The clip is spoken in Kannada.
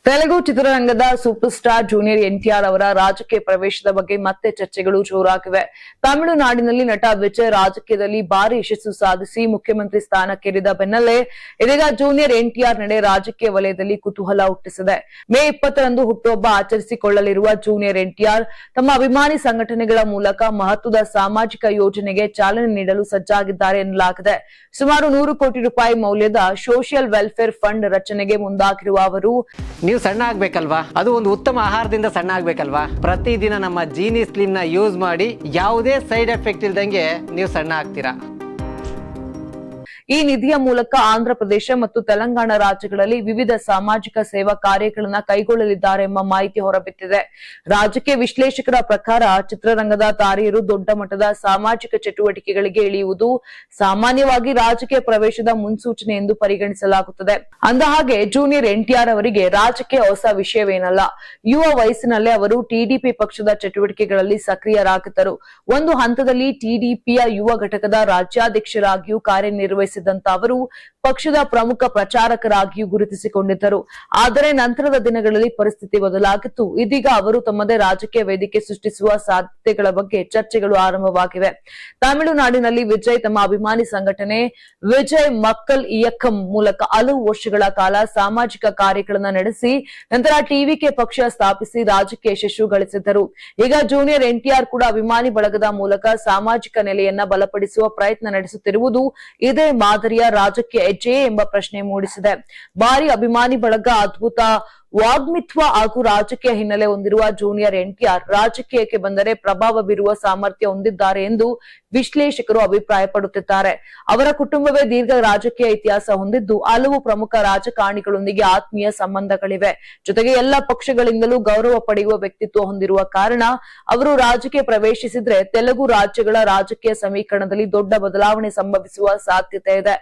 ತೆಲುಗು ಚಿತ್ರರಂಗದ ಸೂಪರ್ ಸ್ಟಾರ್ ಜೂನಿಯರ್ ಎನ್ಟಿಆರ್ ಅವರ ರಾಜಕೀಯ ಪ್ರವೇಶದ ಬಗ್ಗೆ ಮತ್ತೆ ಚರ್ಚೆಗಳು ಜೋರಾಗಿವೆ. ತಮಿಳುನಾಡಿನಲ್ಲಿ ನಟ ವಿಜಯ್ ರಾಜಕೀಯದಲ್ಲಿ ಭಾರಿ ಯಶಸ್ಸು ಸಾಧಿಸಿ ಮುಖ್ಯಮಂತ್ರಿ ಸ್ಥಾನಕ್ಕೇರಿದ ಬೆನ್ನಲ್ಲೇ ಇದೀಗ ಜೂನಿಯರ್ ಎನ್ಟಿಆರ್ ನಡೆ ರಾಜಕೀಯ ವಲಯದಲ್ಲಿ ಕುತೂಹಲ ಹುಟ್ಟಿಸಿದೆ. ಮೇ 20ರಂದು ಹುಟ್ಟುಹಬ್ಬ ಆಚರಿಸಿಕೊಳ್ಳಲಿರುವ ಜೂನಿಯರ್ ಎನ್ಟಿಆರ್ ತಮ್ಮ ಅಭಿಮಾನಿ ಸಂಘಟನೆಗಳ ಮೂಲಕ ಮಹತ್ವದ ಸಾಮಾಜಿಕ ಯೋಜನೆಗೆ ಚಾಲನೆ ನೀಡಲು ಸಜ್ಜಾಗಿದ್ದಾರೆ ಎನ್ನಲಾಗಿದೆ. ಸುಮಾರು 100 ಕೋಟಿ ರೂಪಾಯಿ ಮೌಲ್ಯದ ಸೋಷಿಯಲ್ ವೆಲ್ಫೇರ್ ಫಂಡ್ ರಚನೆಗೆ ಮುಂದಾಗಿರುವ ಅವರು ನೀವು ಸಣ್ಣ ಆಗ್ಬೇಕಲ್ವಾ, ಅದು ಒಂದು ಉತ್ತಮ ಆಹಾರದಿಂದ ಸಣ್ಣ ಆಗ್ಬೇಕಲ್ವಾ. ಪ್ರತಿದಿನ ನಮ್ಮ ಜೀನಿ ಸ್ಲಿಮ್ ನ ಯೂಸ್ ಮಾಡಿ ಯಾವುದೇ ಸೈಡ್ ಎಫೆಕ್ಟ್ ಇಲ್ದಂಗೆ ನೀವು ಸಣ್ಣ ಆಗ್ತೀರಾ. ಈ ನಿಧಿಯ ಮೂಲಕ ಆಂಧ್ರಪ್ರದೇಶ ಮತ್ತು ತೆಲಂಗಾಣ ರಾಜ್ಯಗಳಲ್ಲಿ ವಿವಿಧ ಸಾಮಾಜಿಕ ಸೇವಾ ಕಾರ್ಯಗಳನ್ನು ಕೈಗೊಳ್ಳಲಿದ್ದಾರೆ ಎಂಬ ಮಾಹಿತಿ ಹೊರಬಿದ್ದಿದೆ. ರಾಜಕೀಯ ವಿಶ್ಲೇಷಕರ ಪ್ರಕಾರ ಚಿತ್ರರಂಗದ ತಾರೆಯರು ದೊಡ್ಡ ಮಟ್ಟದ ಸಾಮಾಜಿಕ ಚಟುವಟಿಕೆಗಳಿಗೆ ಇಳಿಯುವುದು ಸಾಮಾನ್ಯವಾಗಿ ರಾಜಕೀಯ ಪ್ರವೇಶದ ಮುನ್ಸೂಚನೆ ಎಂದು ಪರಿಗಣಿಸಲಾಗುತ್ತದೆ. ಅಂದಹಾಗೆ ಜೂನಿಯರ್ ಎನ್ಟಿಆರ್ ಅವರಿಗೆ ರಾಜಕೀಯ ಹೊಸ ವಿಷಯವೇನಲ್ಲ. ಯುವ ವಯಸ್ಸಿನಲ್ಲೇ ಅವರು ಟಿಡಿಪಿ ಪಕ್ಷದ ಚಟುವಟಿಕೆಗಳಲ್ಲಿ ಸಕ್ರಿಯರಾಗಿದ್ದರು. ಒಂದು ಹಂತದಲ್ಲಿ ಟಿಡಿಪಿಯ ಯುವ ಘಟಕದ ರಾಜ್ಯಾಧ್ಯಕ್ಷರಾಗಿಯೂ ಕಾರ್ಯನಿರ್ವಹಿಸಿದರು. ಅವರು ಪಕ್ಷದ ಪ್ರಮುಖ ಪ್ರಚಾರಕರಾಗಿಯೂ ಗುರುತಿಸಿಕೊಂಡಿದ್ದರು. ಆದರೆ ನಂತರದ ದಿನಗಳಲ್ಲಿ ಪರಿಸ್ಥಿತಿ ಬದಲಾಗಿತ್ತು. ಇದೀಗ ಅವರು ತಮ್ಮದೇ ರಾಜಕೀಯ ವೇದಿಕೆ ಸೃಷ್ಟಿಸುವ ಸಾಧ್ಯತೆಗಳ ಬಗ್ಗೆ ಚರ್ಚೆಗಳು ಆರಂಭವಾಗಿವೆ. ತಮಿಳುನಾಡಿನಲ್ಲಿ ವಿಜಯ್ ತಮ್ಮ ಅಭಿಮಾನಿ ಸಂಘಟನೆ ವಿಜಯ್ ಮಕ್ಕಲ್ ಇಯಕ್ಕಂ ಮೂಲಕ ಹಲವು ವರ್ಷಗಳ ಕಾಲ ಸಾಮಾಜಿಕ ಕಾರ್ಯಗಳನ್ನು ನಡೆಸಿ ನಂತರ ಟಿವಿಕೆ ಪಕ್ಷ ಸ್ಥಾಪಿಸಿ ರಾಜಕೀಯ ಯಶಸ್ಸು ಗಳಿಸಿದ್ದರು. ಈಗ ಜೂನಿಯರ್ ಎನ್ಟಿಆರ್ ಕೂಡ ಅಭಿಮಾನಿ ಬಳಗದ ಮೂಲಕ ಸಾಮಾಜಿಕ ನೆಲೆಯನ್ನ ಬಲಪಡಿಸುವ ಪ್ರಯತ್ನ ನಡೆಸುತ್ತಿರುವುದು ಇದೇ ಮಾದರಿಯ ರಾಜಕೀಯ ಹೆಜ್ಜೆಯೇ ಎಂಬ ಪ್ರಶ್ನೆ ಮೂಡಿಸಿದೆ. ಭಾರಿ ಅಭಿಮಾನಿ ಬಳಗ, ಅದ್ಭುತ ವಾಗ್ಮಿತ್ವ ಹಾಗೂ ರಾಜಕೀಯ ಹಿನ್ನೆಲೆ ಹೊಂದಿರುವ ಜೂನಿಯರ್ ಎನ್ಟಿಆರ್ ರಾಜಕೀಯಕ್ಕೆ ಬಂದರೆ ಪ್ರಭಾವ ಬೀರುವ ಸಾಮರ್ಥ್ಯ ಹೊಂದಿದ್ದಾರೆ ಎಂದು ವಿಶ್ಲೇಷಕರು ಅಭಿಪ್ರಾಯಪಡುತ್ತಿದ್ದಾರೆ. ಅವರ ಕುಟುಂಬವೇ ದೀರ್ಘ ರಾಜಕೀಯ ಇತಿಹಾಸ ಹೊಂದಿದ್ದು ಹಲವು ಪ್ರಮುಖ ರಾಜಕಾರಣಿಗಳೊಂದಿಗೆ ಆತ್ಮೀಯ ಸಂಬಂಧಗಳಿವೆ. ಜೊತೆಗೆ ಎಲ್ಲ ಪಕ್ಷಗಳಿಂದಲೂ ಗೌರವ ಪಡೆಯುವ ವ್ಯಕ್ತಿತ್ವ ಹೊಂದಿರುವ ಕಾರಣ ಅವರು ರಾಜಕೀಯ ಪ್ರವೇಶಿಸಿದ್ರೆ ತೆಲುಗು ರಾಜ್ಯಗಳ ರಾಜಕೀಯ ಸಮೀಕರಣದಲ್ಲಿ ದೊಡ್ಡ ಬದಲಾವಣೆ ಸಂಭವಿಸುವ ಸಾಧ್ಯತೆ ಇದೆ.